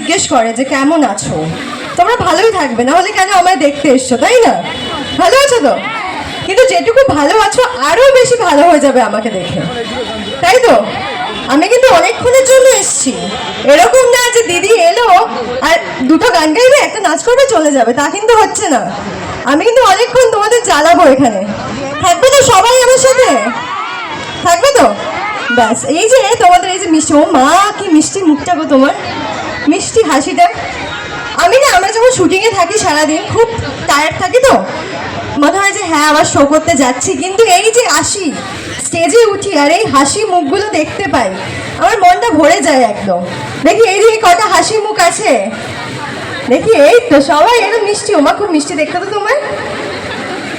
জিজ্ঞেস করে যে কেমন আছো, তোমরা ভালোই থাকবে, না হলে কেন আমায় দেখতে এসছো, তাই না? ভালো আছো তো? কিন্তু যেটুকু ভালো আছো আরো বেশি ভালো হয়ে যাবে আমাকে দেখে, তাই তো? আমি কিন্তু অনেকক্ষণের জন্য এসেছি, এরকম না যে দিদি এলো আর দুটো গান গাইবে একটা নাচ করবে চলে যাবে, তা কিন্তু হচ্ছে না। আমি কিন্তু অনেকক্ষণ তোমাদের জ্বালাবো এখানে। থাকবে তো সবাই আমার সাথে? থাকবে তো? ব্যাস, এই যে তোমাদের এই যে মিষ্টি, ও মা কি মিষ্টি মুখটা গো তোমার, মিষ্টি হাসিটা। আমি না, আমরা যখন শুটিংয়ে থাকি সারাদিন খুব টায়ার্ড থাকি, তো মনে হয় যে হ্যাঁ আবার শো করতে যাচ্ছি, কিন্তু এই যে আসি স্টেজে উঠি আর এই হাসি মুখগুলো দেখতে পাই, আমার মনটা ভরে যায় একদম। দেখি এই যে কটা হাসি মুখ আছে, দেখি এই তো সবাই এরকম মিষ্টি। ওমা খুব মিষ্টি দেখতে তো তোমার,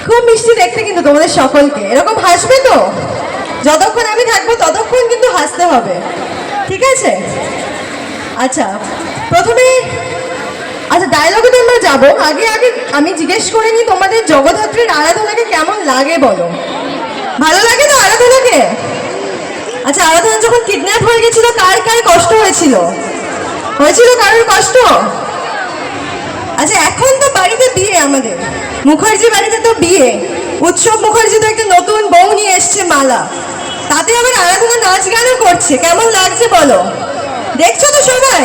খুব মিষ্টি দেখতে কিন্তু তোমাদের সকলকে। এরকম হাসবে তো, যতক্ষণ আমি থাকবো ততক্ষণ কিন্তু হাসতে হবে, ঠিক আছে? আচ্ছা প্রথমে, আচ্ছা ডায়লগে তো আমরা যাবো, আগে আগে আমি জিজ্ঞেস করে নিই তোমাদের জগদ্ধাত্রীর আরাধনাকে কেমন লাগে বলো। ভালো লাগে তো আরাধনাকে? আচ্ছা আরাধনা যখন কিডন্যাপ হয়ে গেছিল কার কার কষ্ট হয়েছিল? হয়েছিল কারোর কষ্ট? আচ্ছা এখন তো বাড়িতে বিয়ে, আমাদের মুখার্জি বাড়িতে তো বিয়ে, উৎসব মুখার্জি তো একটা নতুন বউ নিয়ে এসছে মালা, তাতে আবার আরাধনা নাচ গানও করছে, কেমন লাগছে বলো? দেখছো তো সবাই?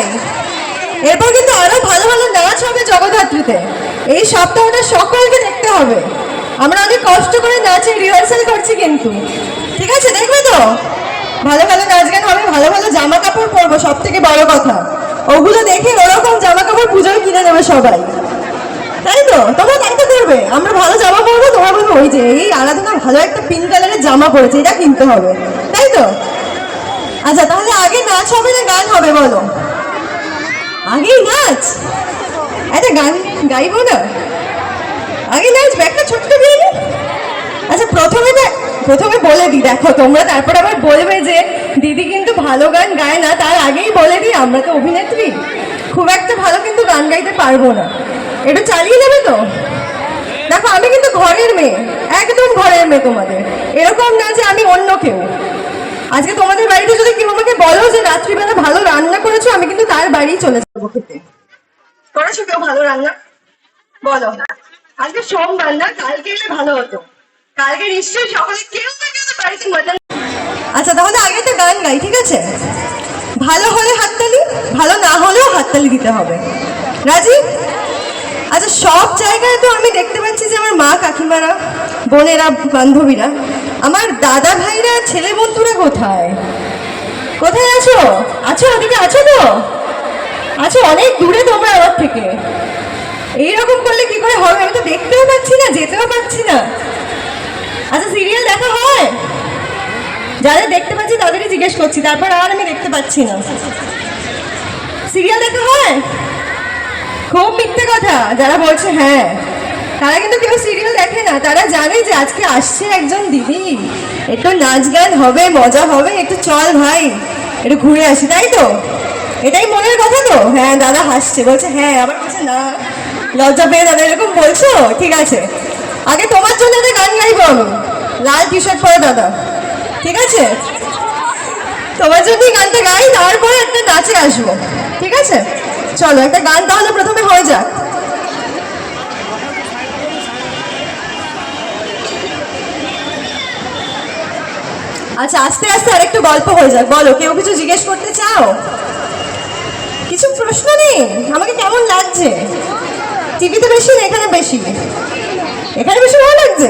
এরপর কিন্তু আরো ভালো ভালো নাচ হবে জগদ্ধাত্রীতে, এই সপ্তাহটা সকলকে দেখতে হবে। আমরা অনেক কষ্ট করে নাচের রিহার্সাল করছি কিন্তু, ঠিক আছে? দেখবে তো ভালো ভালো নাচ গান হবে, ভালো ভালো জামা কাপড় পরবো, সব থেকে বড় কথা ওগুলো দেখে ওরকম জামা কাপড় পুজোয় কিনে নেবে সবাই, তাই তো? তোমরা তাই তো করবে, আমরা ভালো জামা পরবো, তোমরা বলবো ওই যে এই আরাধনা ভালো একটা পিঙ্ক কালারের জামা পরেছে, এটা কিনতে হবে, তাই তো? আচ্ছা তাহলে আগে নাচ হবে না গান হবে বলো? আগেই নাচ, একটা গান গাইবো না? আগে নাচবে একটা ছোট্ট বিয়ে। আচ্ছা প্রথমে বলে দিই, দেখো তোমরা তারপর আবার বলবে যে দিদি কিন্তু ভালো গান গায় না, তার আগেই বলে দিই আমরা তো অভিনেত্রী, খুব একটা ভালো কিন্তু গান গাইতে পারবো না, একটু চালিয়ে নেবে তো? দেখো আমি কিন্তু ঘরের মেয়ে, একদম ঘরের মেয়ে তোমাদের, এরকম না যে আমি অন্য কেউ। আজকে তোমাদের বাড়িতে যদি কেউ আমাকে বলো যে রাত্রিবেলা ভালো রান্না করেছো, আমি কিন্তু তার বাড়ি চলে যাবো খেতে। করেছো কেউ ভালো রান্না বলো? আজকে সোমবার না, কালকে এলে ভালো হতো, কালকে নিশ্চয়ই সকলে কেউ না কেউ বাড়িতে মজা। আচ্ছা তাহলে আগে একটা গান গাই, ঠিক আছে? ভালো হলে হাততালি, ভালো না হলেও হাততালি দিতে হবে, রাজি? আচ্ছা সব জায়গায় তো আমি দেখতে পাচ্ছি যে আমার মা কাকিমারা, বোনেরা, বান্ধবীরা, আমার দাদা ভাইরা, ছেলে বন্ধুরা কোথায় কোথায় আছো? আছো ওদিকে আছো তো? আছো অনেক দূরে তোমরা আমার থেকে, এইরকম করলে কি করে হবে? আমি তো দেখতেও পাচ্ছি না, যেতেও পাচ্ছি না। আচ্ছা সিরিয়াল দেখা হয়? যাদের দেখতে পাচ্ছি তাদেরই জিজ্ঞেস করছি, তারপর আর আমি দেখতে পাচ্ছি না। সিরিয়াল দেখা হয়? খুব মিথ্যে কথা যারা বলছে, হ্যাঁ তারা কিন্তু কেউ সিরিয়াল দেখে না, তারা জানে যে আজকে আসছে একজন দিদি, একটু নাচ গান হবে, মজা হবে, একটু চল ভাই একটু ঘুরে আসি, তাই তো? এটাই মনের কথা তো? হ্যাঁ দাদা হাসছে, বলছে হ্যাঁ, আবার বলছে না, লজ্জা পেয়ে দাদা এরকম বলছো, ঠিক আছে আগে তোমার জন্য একটা গান গাইবো আমি, লাল টি শার্ট পরে দাদা, ঠিক আছে? তোমার জন্যই গানটা গাই, তারপরে একটা নাচে আসবো, ঠিক আছে? চলো একটা গান তাহলে প্রথমে হয়ে যাক। আচ্ছা আস্তে আস্তে আরেকটু গল্প হয়ে যাক, বলো কেউ কিছু জিজ্ঞেস করতে চাও? কিছু প্রশ্ন নেই? আমাকে কেমন লাগছে? টিভিতে বেশি না এখানে বেশি? এখানে বেশি ভালো লাগছে?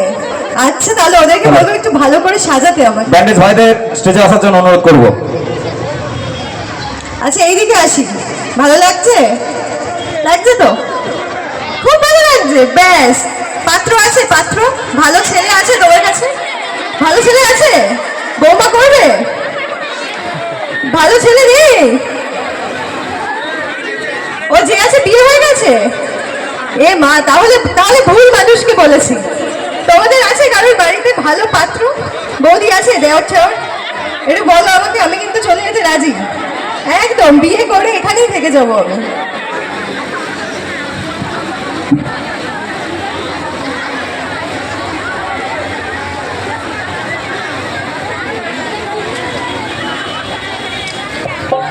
আচ্ছা তাহলে ওদেরকে বলবো একটু ভালো করে সাজাতে আমাকে। ব্যান্ডেজ ভাইদের স্টেজে আসার জন্য অনুরোধ করব। আচ্ছা এইদিকে আসি, ভালো লাগছে? লাগছে তো? খুব ভালো লাগছে, ব্যাস। পাত্র আছে? পাত্র ভালো ছেলে আছে তোমার কাছে? ভালো ছেলে আছে? বৌমা করবে? ভালো ছেলে নেই? ও যে আছে বিয়ে হয়ে গেছে? এ মা, তাহলে তাহলে ভুল মানুষকে বলেছি। তোমাদের আছে কারোর বাড়িতে ভালো পাত্র? বৌদি আছে, দেওয়ার ঠেওয়ার? একটু বলো আমাকে, আমি কিন্তু চলে যেতে রাজি, একদম বিয়ে করে এখানেই থেকে যাবো আমি।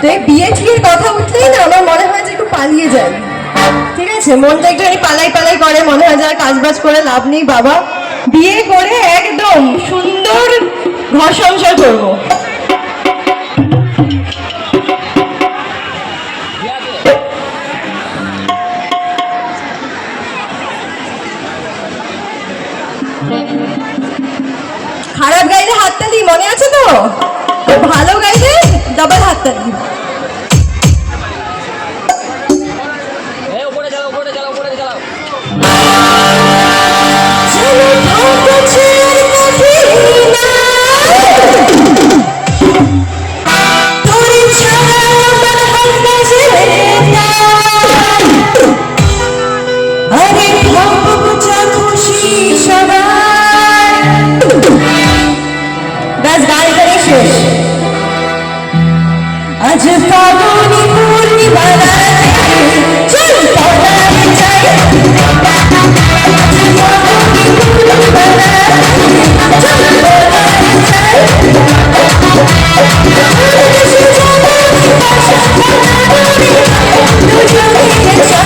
তো এই বিয়ে ঠিকের কথা উঠলেই না আমার মনে হয় যে একটু পালিয়ে যাই, ঠিক আছে? মনটা একটুখানি পালাই পালাই করে, মনে হয় যার কাজ বাজ করে লাভ নেই বাবা, বিয়ে করে একদম সুন্দর ঘর সংসার করবো। খারাপ গাইলে হাততালি, মনে আছে তো? ভালো গাইলে ডাবল হাততালি। আজ ফাগুনি পূর্ণিমা রাতে চল পলাতে যাই, আজ ফাগুনি পূর্ণিমা রাতে চল পলাতে যাই, উড়েছে চাঁদনি ভাষা খানারি দুজনে চাই, উড়েছে চাঁদনি ভাষা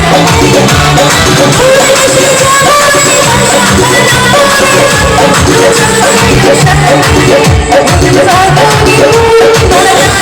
খানারি দুজনে চাই, ফাগুনি পূর্ণিমা রাতে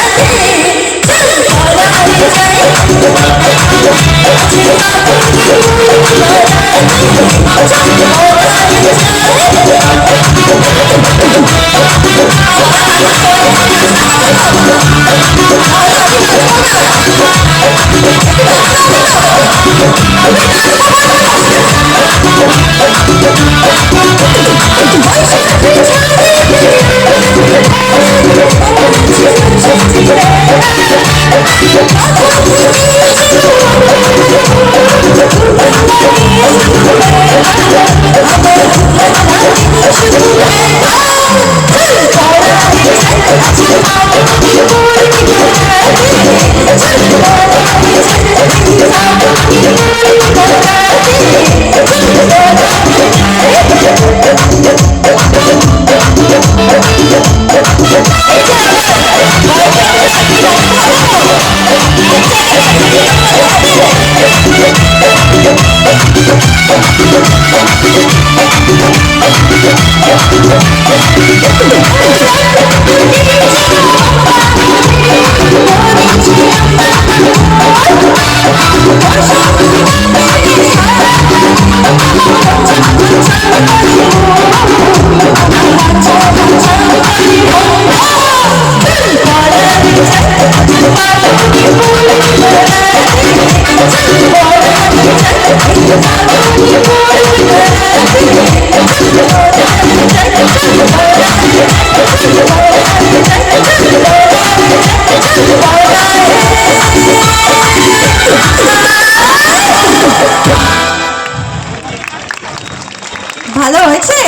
ভালো হয়েছে?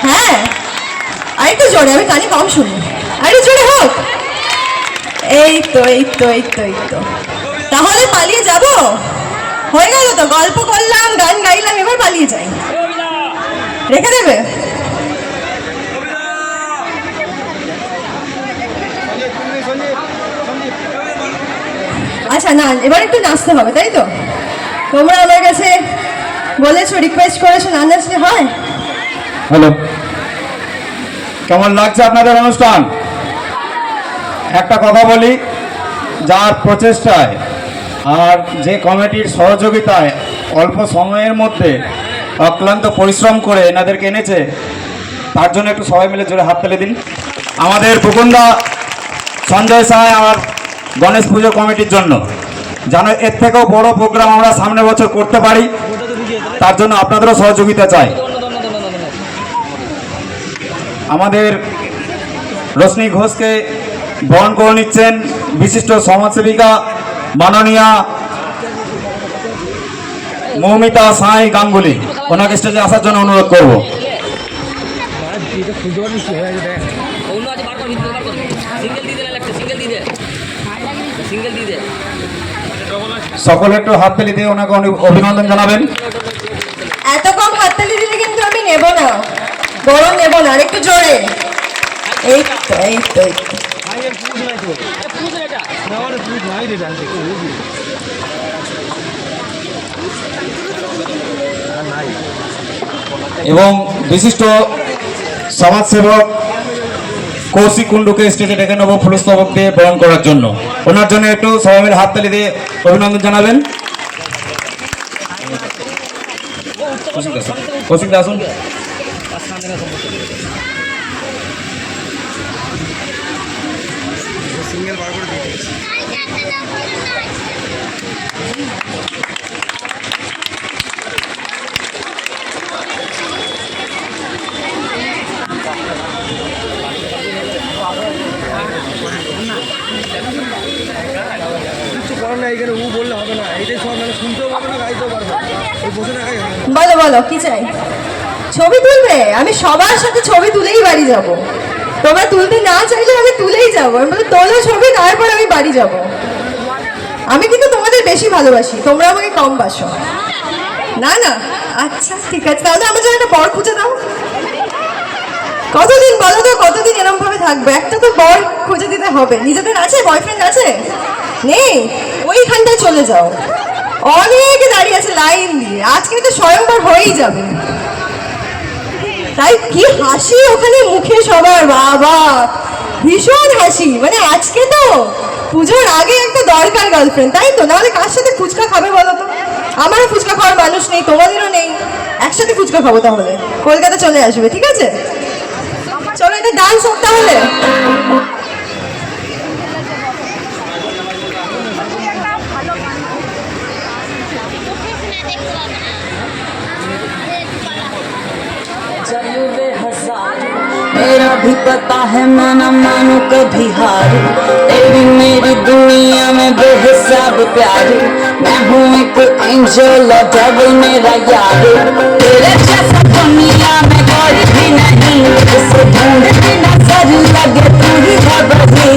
হ্যাঁ, আরেকটু জোরে, আমি কানে কম শুনি, আরেকটু জোরে হোক। এই তো এই তো এই তো এই তো, তাহলে পালিয়ে যাব? হয়ে গেল তো, গল্প করলাম, গান গাইলাম, এবার পালিয়ে যাই। রেখে দেবে? আচ্ছা না, এবার একটু নাচতে হবে, তাই তো? তোমরা আমার কাছে বলেছো, রিকোয়েস্ট করেছো, না নাচলে হয়? হ্যালো, কেমন লাগছে আপনাদের অনুষ্ঠান? একটা কথা বলি, যার প্রচেষ্টায় আর যে কমিটির সহযোগিতায় অল্প সময়ের মধ্যে অক্লান্ত পরিশ্রম করে এনাদেরকে এনেছে, তার জন্য একটু সবাই মিলে জোরে হাততালি দিন। আমাদের পুকুন্দা সঞ্জয় সাহা আর গণেশ পুজো কমিটির জন্য, যেন এর থেকেও বড় প্রোগ্রাম আমরা সামনের বছর করতে পারি, তার জন্য আপনাদেরও সহযোগিতা চাই। আমাদের রশ্মি ঘোষকে বরণ করে নিচ্ছেন বিশিষ্ট সমাজসেবিকা মাননীয়া মৌমিতা সাই গাঙ্গুলি, ওনাকে স্টেজে আসার জন্য অনুরোধ করব। সকলে একটু হাততালি দিয়ে ওনাকে অভিনন্দন জানাবেন। এত কম হাততালি দিলে কিন্তু আমি নেব না, বরং নেব না, আর একটু জোরে। এই তো এই তো এই তো। এবং বিশিষ্ট সমাজসেবক কৌশিক কুণ্ডুকে স্টেজে ডেকে নেব পুরস্কার দিয়ে বরণ করার জন্য। ওনার জন্য একটু সবাই মিলে হাততালি দিয়ে অভিনন্দন জানাবেন। কৌশিক দা আসুন। বলো বলো কি চাই? ছবি তুলবে? আমি সবার সাথে ছবি তুলেই বাড়ি যাব। তোমরা তুলতে না চাইলে আমি তুলেই যাবো। আমি বলি তোলো ছবি, তারপর আমি বাড়ি যাব। আমি কিন্তু তোমাদের বেশি ভালোবাসি, তোমরা আমাকে কম বাসো। না না, আচ্ছা ঠিক আছে, তাহলে আমার জন্য একটা বর খুঁজে দাও। কতদিন বলো তো, কতদিন এরকম ভাবে থাকবে? একটা তো বর খুঁজে দিতে হবে। নিজেদের আছে, বয়ফ্রেন্ড আছে? নেই? ওইখানটায় চলে যাও, অনেক দাঁড়িয়ে আছে লাইন দিয়ে। আজকে তো স্বয়ংবর হয়েই যাবে। তাই কি হাসি ওখানে মুখে সবার, বাবা ভীষণ হাসি। মানে আজকে তো পুজোর আগে একটা দরকার গার্লফ্রেন্ড, তাই তো? নাহলে কার সাথে ফুচকা খাবে বলো তো? আমারও ফুচকা খাওয়ার মানুষ নেই, তোমাদেরও নেই। একসাথে ফুচকা খাবো তাহলে, কলকাতা চলে আসবে, ঠিক আছে? চলো এটা ডান্স হোক তাহলে। मेरा भी पता है मैं न मानू कभी हार, तेरी मेरी दुनिया में बेहिसाब प्यार। मैं हूँ एक एंजल और डेविल मेरा यार। तेरे जैसा दुनिया में कोई भी नहीं, इसे ढूंढती नजर लगे तू ही है बही।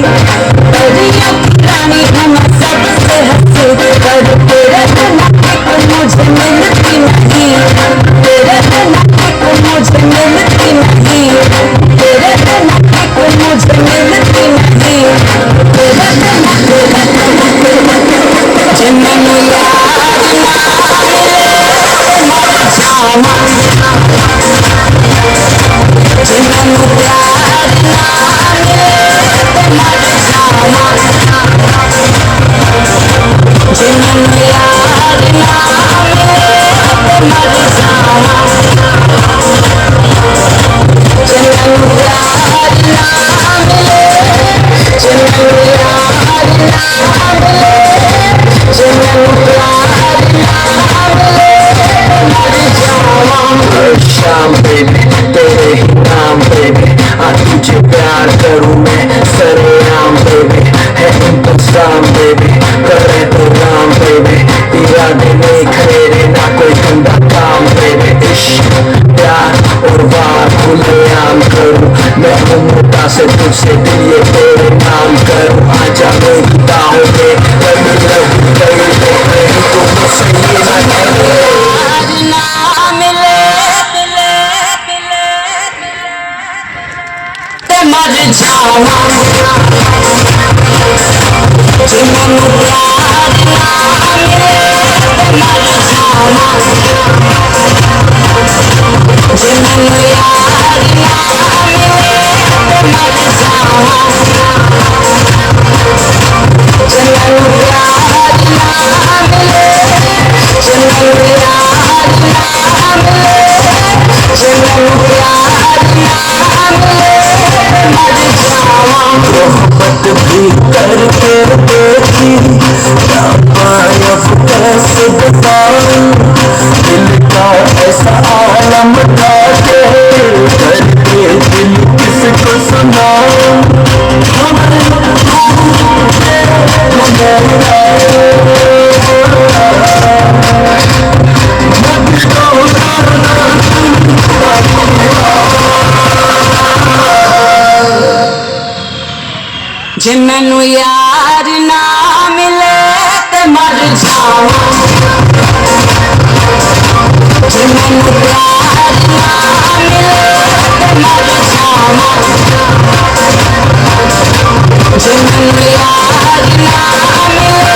परियों की रानी हूँ मैं सबसे हंसी, पर तेरे बिना कोई मुझे मिलती नहीं। तेरे बिना कोई मुझे मिलती नहीं। तेरे बिना कोई मुझे मिलती नहीं। तेरे बिना जिन्होंने याद ना मिले मर जावा, जिन्होंने प्यार ना मिले मर जावा, जिन्होंने याद ना मिले मर जावा, जिन्होंने प्यार ना मिले, जिन्होंने याद ना मिले, जिन्होंने प्यार ना मिले मर जावा। हर शाम बेबी तेरे ही नाम बेबी, तुझे प्यार करूँ मैं सरेआम बेबी। है इंतजाम बेबी, करे तो राम बेबी। इरादे नहीं मेरे ना कोई गंदा काम बेबी। इश्क प्यार और वार खुलेआम करूँ मैं, मोटा से तुझसे दिल ये तेरे नाम करूँ। आजा मेरी बाहों में लगी लगी गई तो मुझसे ये ना कहे ना मिले ते मर जावा, जिन्होंने प्यार ना मिले ते मर जावा, जिन्होंने यार ना मिले ते मर जावा, जिन्होंने प्यार ना मिले, जिन्होंने यार ना मिले, जिन्होंने प्यार ना मिले मर जावा। मोहब्बत भी करके देखी क्या पायब कैसे बताऊं, दिल का ऐसा आलम था के करके दिल किसको सुनाऊं। जिन्होंने यार ना मिले ते मर जावा, जिन्होंने प्यार ना मिले ते मर जावा, जिन्होंने यार ना मिले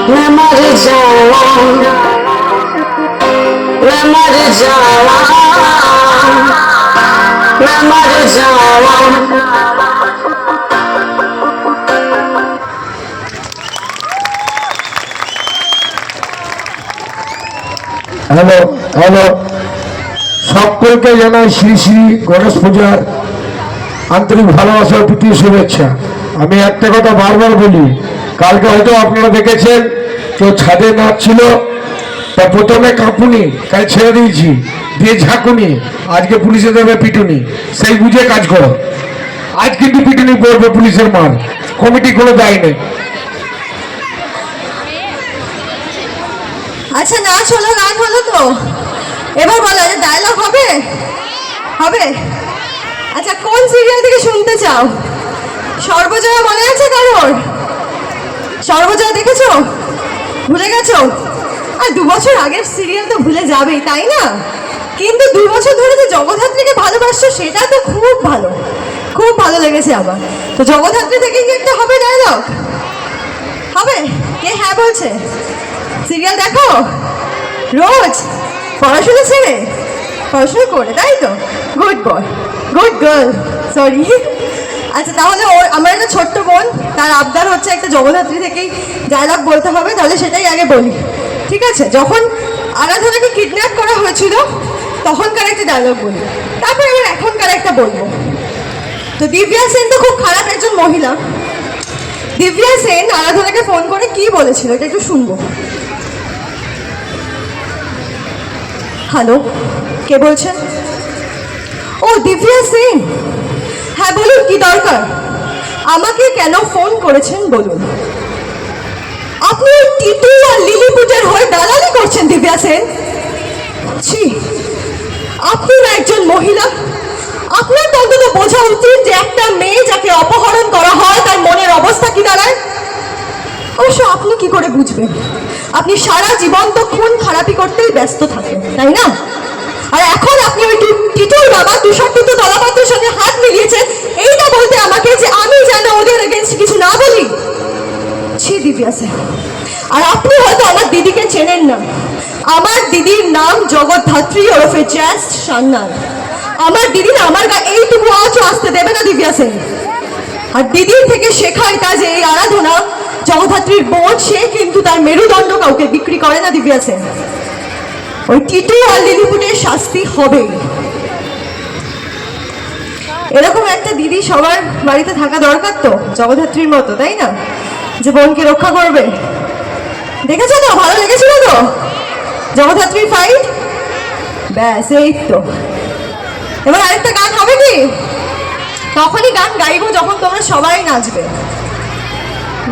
मैं मर जावा, मैं मर जावा, मैं मर जावा। হ্যালো হ্যালো, সকলকে জানাই শ্রী শ্রী গণেশ পূজার আন্তরিক ভালোবাসা ও প্রীতি শুভেচ্ছা। আমি একটা কথা বারবার বলি, কালকে হয়তো আপনারা দেখেছেন কেউ ছাদে নাচছিল, তা প্রথমে কাঁপুনি, তাই ছেড়ে দিয়েছি, দিয়ে ঝাঁকুনি, আজকে পুলিশে দেবে পিটুনি, সেই বুঝে কাজ করো। আজ কিন্তু পিটুনি পড়বে, পুলিশের মার, কমিটি কোনো দায় নেই। আচ্ছা নাচ হলো, গান হলো, তো এবার বলো যে ডায়লগ হবে, হবে? আচ্ছা কোন সিরিয়াল থেকে শুনতে চাও? সর্বজয়া মনে আছে কারোর? সর্বজয়া দেখেছো? ভুলে গেছো? আর 2 বছর আগের সিরিয়াল তো ভুলে যাবেই, তাই না? কিন্তু 2 বছর ধরে যে জগদ্ধাত্রীকে ভালোবাসছো সেটা তো খুব ভালো, খুব ভালো লেগেছে আমার। তো জগদ্ধাত্রী থেকে কি একটা হবে ডায়লগ? হবে? কে হ্যাঁ বলছে? সিরিয়াল দেখো রোজ, পড়াশোনা ছেড়ে পড়াশোনা করে, তাই তো? Good boy, good girl, sorry. আচ্ছা তাহলে আমার একটা ছোট্ট বোন, তার আবদার হচ্ছে একটা জগদ্ধাত্রী থেকেই ডায়লগ বলতে হবে, তাহলে সেটাই আগে বলি, ঠিক আছে? যখন আরাধনাকে কিডন্যাপ করা হয়েছিল তখনকার একটা ডায়লগ বলি, তারপর এবার এখনকার একটা বলবো। তো দিব্যা সেন তো খুব খারাপ একজন মহিলা। দিব্যা সেন আরাধনাকে ফোন করে কি বলেছিল এটা একটু শুনবো। হ্যালো, কে বলছেন? ও দিব্যা সেন, হ্যাঁ বলুন কি দরকার? আমাকে কেন ফোন করেছেন বলুন। আপনি টিটু আর লিলিপুটের হয়ে দালালি করছেন দিব্যা সেন। ছি, আপনি একজন মহিলা, আপনার তো অন্তত বোঝা উচিত যে একটা মেয়ে যাকে অপহরণ করা হয় তার মনের অবস্থা কি দাঁড়ায়। অবশ্য আপনি কি করে বুঝবেন? আপনি সারা জীবন তো খুন খারাপি করতেই ব্যস্ত থাকেন, তাই না? আর এখন আপনি ওই টিটুর বাবা তুষারটিত দলাপাত্রের সঙ্গে হাত মিলিয়েছেন এইটা বলতে আমাকে যে আমি যেন ওদের এগেনস্ট কিছু না বলি। ছি দিব্যা সেন, আর আপনি হয়তো আমার দিদিকে চেনেন না। আমার দিদির নাম জগদ্ধাত্রী ওরফে জাস্ট সান্নাল। আমার দিদি না আমার এইটুকু আওয়াজও আসতে দেবে না দিব্যা সেন। আর দিদির থেকে শেখা এটা যে এই আরাধনা জগদ্ধাত্রীর বোন, সে কিন্তু তার মেরুদণ্ড কাউকে বিক্রি করে না দিব্যা সেন। ওই টিটু আর লিলিপুটের শাস্তি হবে। এরকম একটা দিদি সবার বাড়িতে থাকা দরকার তো, জগদ্ধাত্রীর মতো, তাই না? যে বোনকে রক্ষা করবে। দেখেছো তো, ভালো লেগেছিল তো জগদ্ধাত্রীর ফাইট? ব্যাস এই তো। এবার আরেকটা গান হবে কি? তখনই গান গাইবো যখন তোমরা সবাই নাচবে।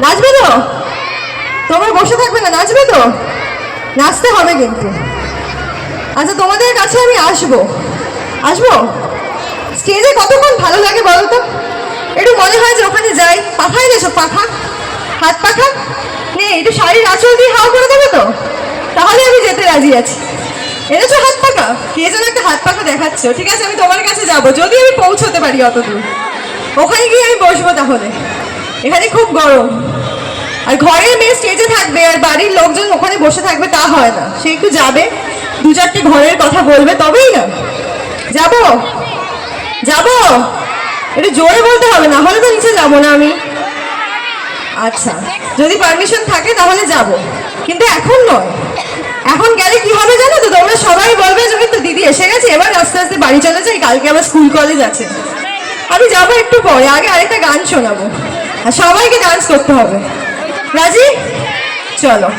নাচবে তো? তোমরা বসে থাকবে না, নাচবে তো? নাচতে হবে কিন্তু। আচ্ছা তোমাদের কাছে আমি আসবো, আসবো। স্টেজে কতক্ষণ ভালো লাগে বলো তো? একটু মনে হয় যে ওখানে যাই। পাখা এনেছো? পাখা, হাত পাখা নেই? একটু শাড়ির আঁচল দিয়ে হাওয়া করে দেবে তো? তাহলে আমি যেতে রাজি আছি। এনেছো হাত পাখা? কে যেন একটা হাত পাখা দেখাচ্ছ। ঠিক আছে, আমি তোমার কাছে যাবো, যদি আমি পৌঁছতে পারি অত দূর। ওখানে গিয়ে আমি বসবো তাহলে। এখানে খুব গরম। আর ঘরের মেয়ে স্টেজে থাকবে আর বাড়ির লোকজন ওখানে বসে থাকবে তা হয় না। সে একটু যাবে, 2-4টে ঘরের কথা বলবে, তবেই না। যাবো, যাবো, একটু জোরে বলতে হবে, না হলে তো নিচে যাবো না আমি। আচ্ছা যদি পারমিশন থাকে তাহলে যাব, কিন্তু এখন নয়। এখন গেলে কি হবে জানো তো? তোমরা সবাই বলবে যে তো দিদি এসে গেছে, এবার আস্তে আস্তে বাড়ি চলে যাই, কালকে আবার স্কুল কলেজ আছে। আমি যাবো একটু পরে, আগে আরেকটা গান শোনাবো আর সবাইকে ডান্স করতে হবে। রাজি? চলো।